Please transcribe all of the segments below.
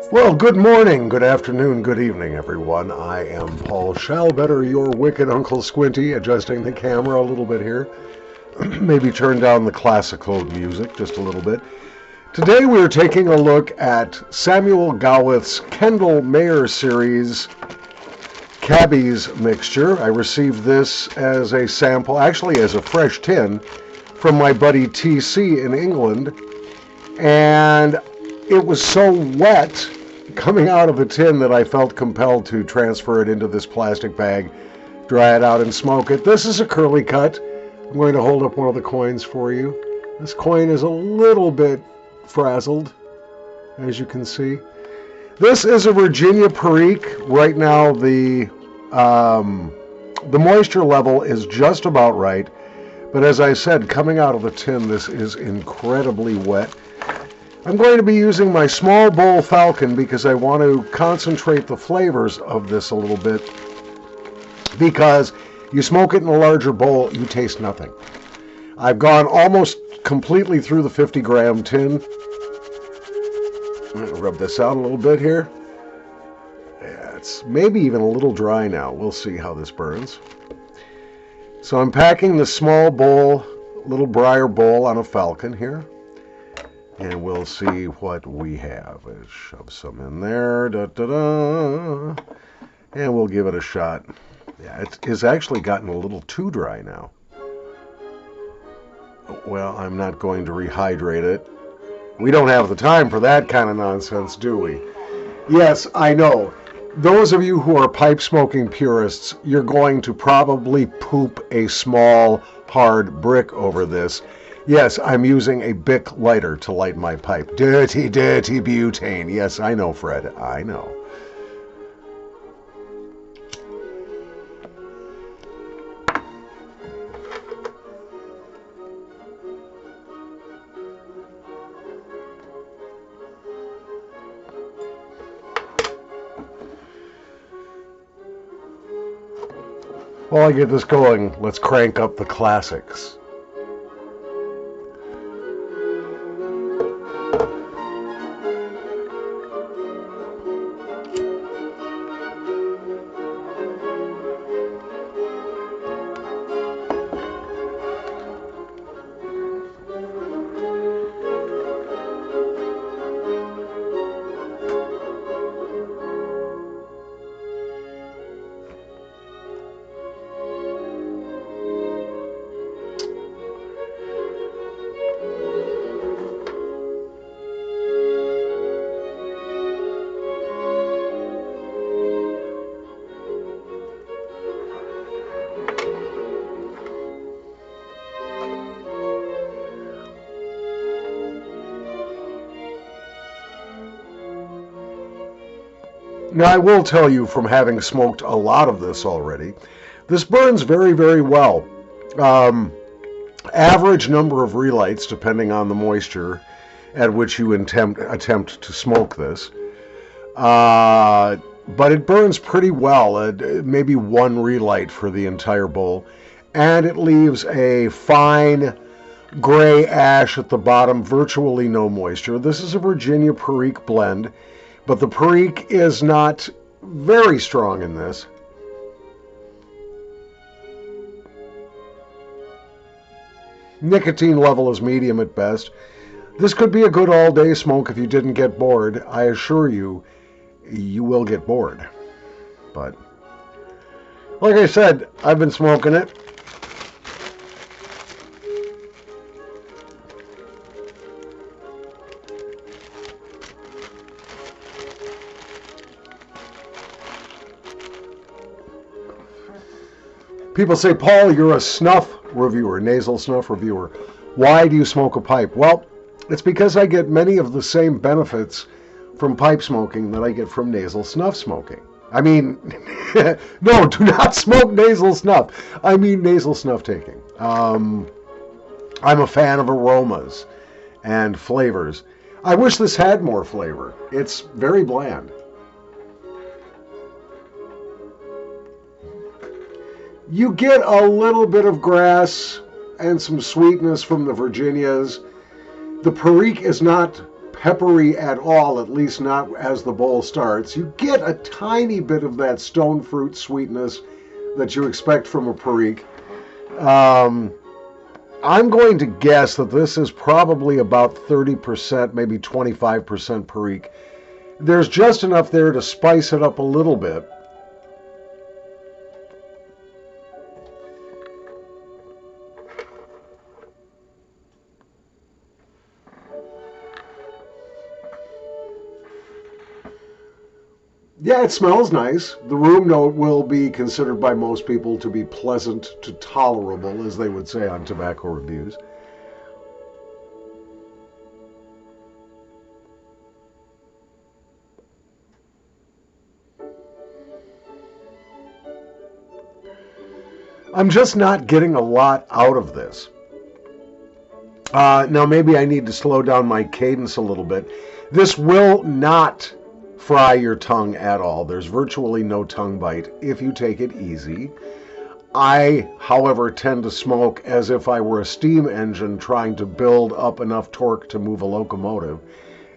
Well, good morning, good afternoon, good evening, everyone. I am Paul Shalbetter, your wicked Uncle Squinty, adjusting the camera a little bit here. Maybe turn down the classical music just a little bit. Today we are taking a look at Samuel Gawith's Kendall Mayor series, Cabbie's mixture. I received this as a sample, actually as a fresh tin, from my buddy TC in England. And it was so wet coming out of the tin that I felt compelled to transfer it into this plastic bag, dry it out, and smoke it. This is a curly cut. I'm going to hold up one of the coins for you. This coin is a little bit frazzled, as you can see. This is a Virginia Perike. Right now, the moisture level is just about right. But as I said, coming out of the tin, this is incredibly wet. I'm going to be using my small bowl Falcon because I want to concentrate the flavors of this a little bit, because you smoke it in a larger bowl, you taste nothing. I've gone almost completely through the 50-gram tin. I'm going to rub this out a little bit here. Yeah, it's maybe even a little dry now. We'll see how this burns. So I'm packing the small bowl, little briar bowl on a Falcon here. And we'll see what we have. Let's shove some in there. Da, da, da. And we'll give it a shot. Yeah, it's actually gotten a little too dry now. Well, I'm not going to rehydrate it. We don't have the time for that kind of nonsense, do we? Yes, I know. Those of you who are pipe smoking purists, you're going to probably poop a small, hard brick over this. Yes, I'm using a Bic lighter to light my pipe. Dirty, dirty butane. Yes, I know, Fred. I know. While I get this going, let's crank up the classics. Now, I will tell you, from having smoked a lot of this already, this burns very, very well. Average number of relights, depending on the moisture at which you attempt to smoke this. But it burns pretty well, maybe one relight for the entire bowl. And it leaves a fine gray ash at the bottom, virtually no moisture. This is a Virginia Perike blend. But the Perike is not very strong in this. Nicotine level is medium at best. This could be a good all-day smoke if you didn't get bored. I assure you, you will get bored. But, like I said, I've been smoking it. People say, Paul, you're a snuff reviewer, nasal snuff reviewer. Why do you smoke a pipe? Well, it's because I get many of the same benefits from pipe smoking that I get from nasal snuff smoking. I mean, no, do not smoke nasal snuff. I mean nasal snuff taking. I'm a fan of aromas and flavors. I wish this had more flavor. It's very bland. You get a little bit of grass and some sweetness from the Virginias. The Perike is not peppery at all, at least not as the bowl starts. You get a tiny bit of that stone fruit sweetness that you expect from a Perike. I'm going to guess that this is probably about 30%, maybe 25% Perike. There's just enough there to spice it up a little bit. Yeah, it smells nice. The room note will be considered by most people to be pleasant to tolerable, as they would say on tobacco reviews. I'm just not getting a lot out of this. Now, maybe I need to slow down my cadence a little bit. This will not fry your tongue at all. There's virtually no tongue bite if you take it easy. I, however, tend to smoke as if I were a steam engine trying to build up enough torque to move a locomotive.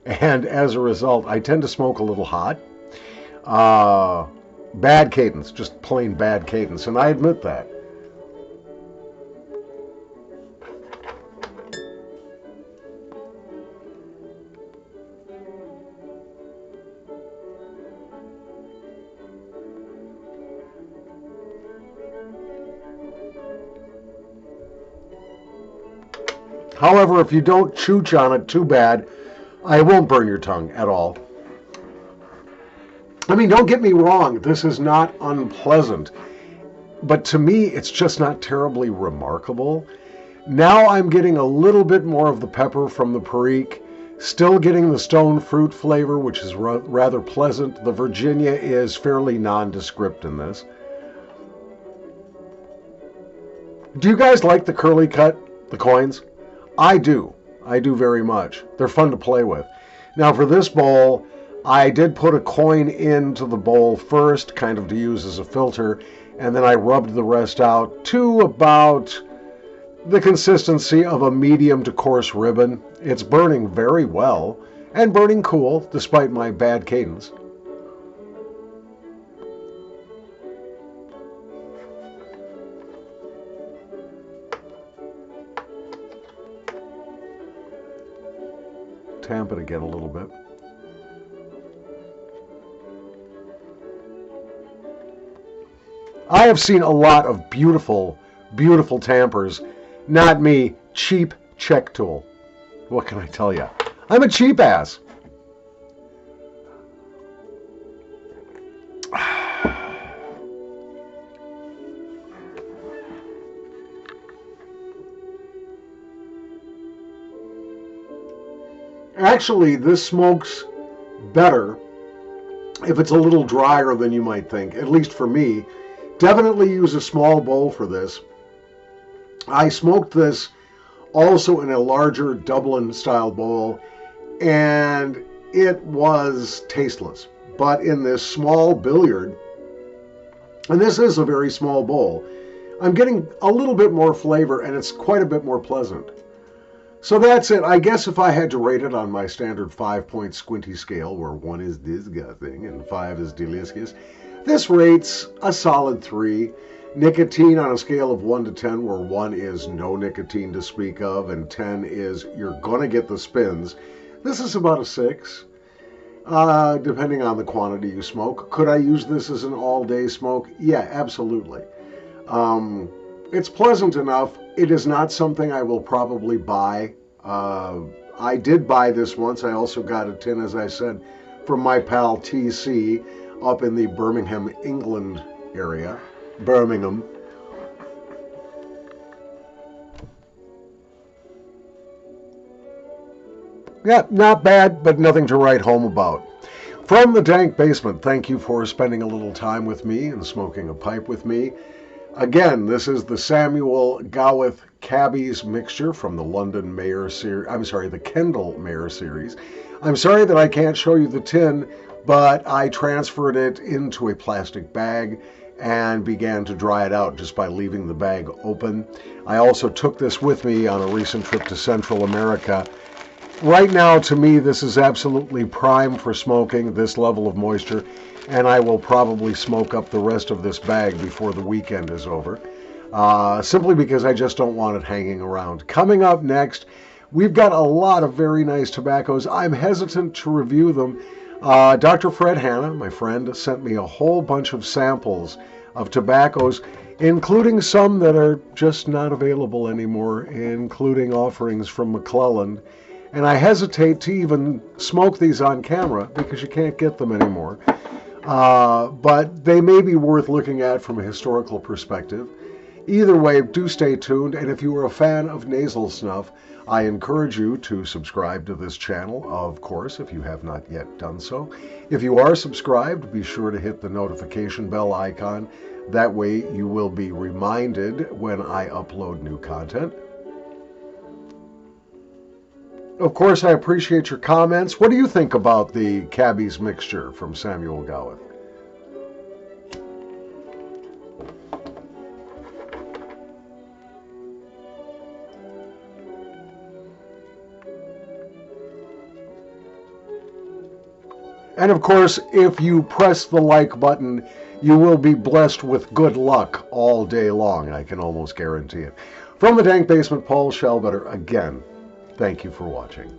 And as a result, I tend to smoke a little hot. Bad cadence, just plain bad cadence, and I admit that. However, if you don't chooch on it too bad, it won't burn your tongue at all. I mean, don't get me wrong, this is not unpleasant, but to me, it's just not terribly remarkable. Now I'm getting a little bit more of the pepper from the Perike, still getting the stone fruit flavor, which is rather pleasant. The Virginia is fairly nondescript in this. Do you guys like the curly cut, the coins? I do. I do very much. They're fun to play with. Now for this bowl, I did put a coin into the bowl first, kind of to use as a filter, and then I rubbed the rest out to about the consistency of a medium to coarse ribbon. It's burning very well, and burning cool, despite my bad cadence. Tamp it again a little bit. I have seen a lot of beautiful, beautiful tampers. Not me, cheap check tool. What can I tell you? I'm a cheap ass. Actually, this smokes better if it's a little drier than you might think, at least for me. Definitely use a small bowl for this. I smoked this also in a larger Dublin-style bowl, and it was tasteless. But in this small billiard, and this is a very small bowl, I'm getting a little bit more flavor, and it's quite a bit more pleasant. So that's it. I guess if I had to rate it on my standard 5-point squinty scale, where 1 is disgusting and 5 is delicious, this rates a solid 3. Nicotine on a scale of 1 to 10, where 1 is no nicotine to speak of and 10 is you're going to get the spins. This is about a 6, depending on the quantity you smoke. Could I use this as an all-day smoke? Yeah, absolutely. It's pleasant enough. It is not something I will probably buy. I did buy this once. I also got a tin, as I said, from my pal TC up in the Birmingham, England area. Birmingham. Yeah, not bad, but nothing to write home about. From the dank basement, thank you for spending a little time with me and smoking a pipe with me. Again, this is the Samuel Gawith Cabbie's mixture from the London Mayor series. I'm sorry, the Kendall Mayor series. I'm sorry that I can't show you the tin, but I transferred it into a plastic bag and began to dry it out just by leaving the bag open. I also took this with me on a recent trip to Central America, right now, to me, this is absolutely prime for smoking, this level of moisture, and I will probably smoke up the rest of this bag before the weekend is over, simply because I just don't want it hanging around. Coming up next, we've got a lot of very nice tobaccos. I'm hesitant to review them. Dr. Fred Hanna, my friend, sent me a whole bunch of samples of tobaccos, including some that are just not available anymore, including offerings from McClelland. And I hesitate to even smoke these on camera because you can't get them anymore. But they may be worth looking at from a historical perspective. Either way, do stay tuned. And if you are a fan of nasal snuff, I encourage you to subscribe to this channel, of course, if you have not yet done so. If you are subscribed, be sure to hit the notification bell icon. That way you will be reminded when I upload new content. Of course, I appreciate your comments. What do you think about the Cabbie's mixture from Samuel Gawith? And of course, if you press the like button, you will be blessed with good luck all day long. I can almost guarantee it. From the Dank Basement, Paul Schellbetter, again, thank you for watching.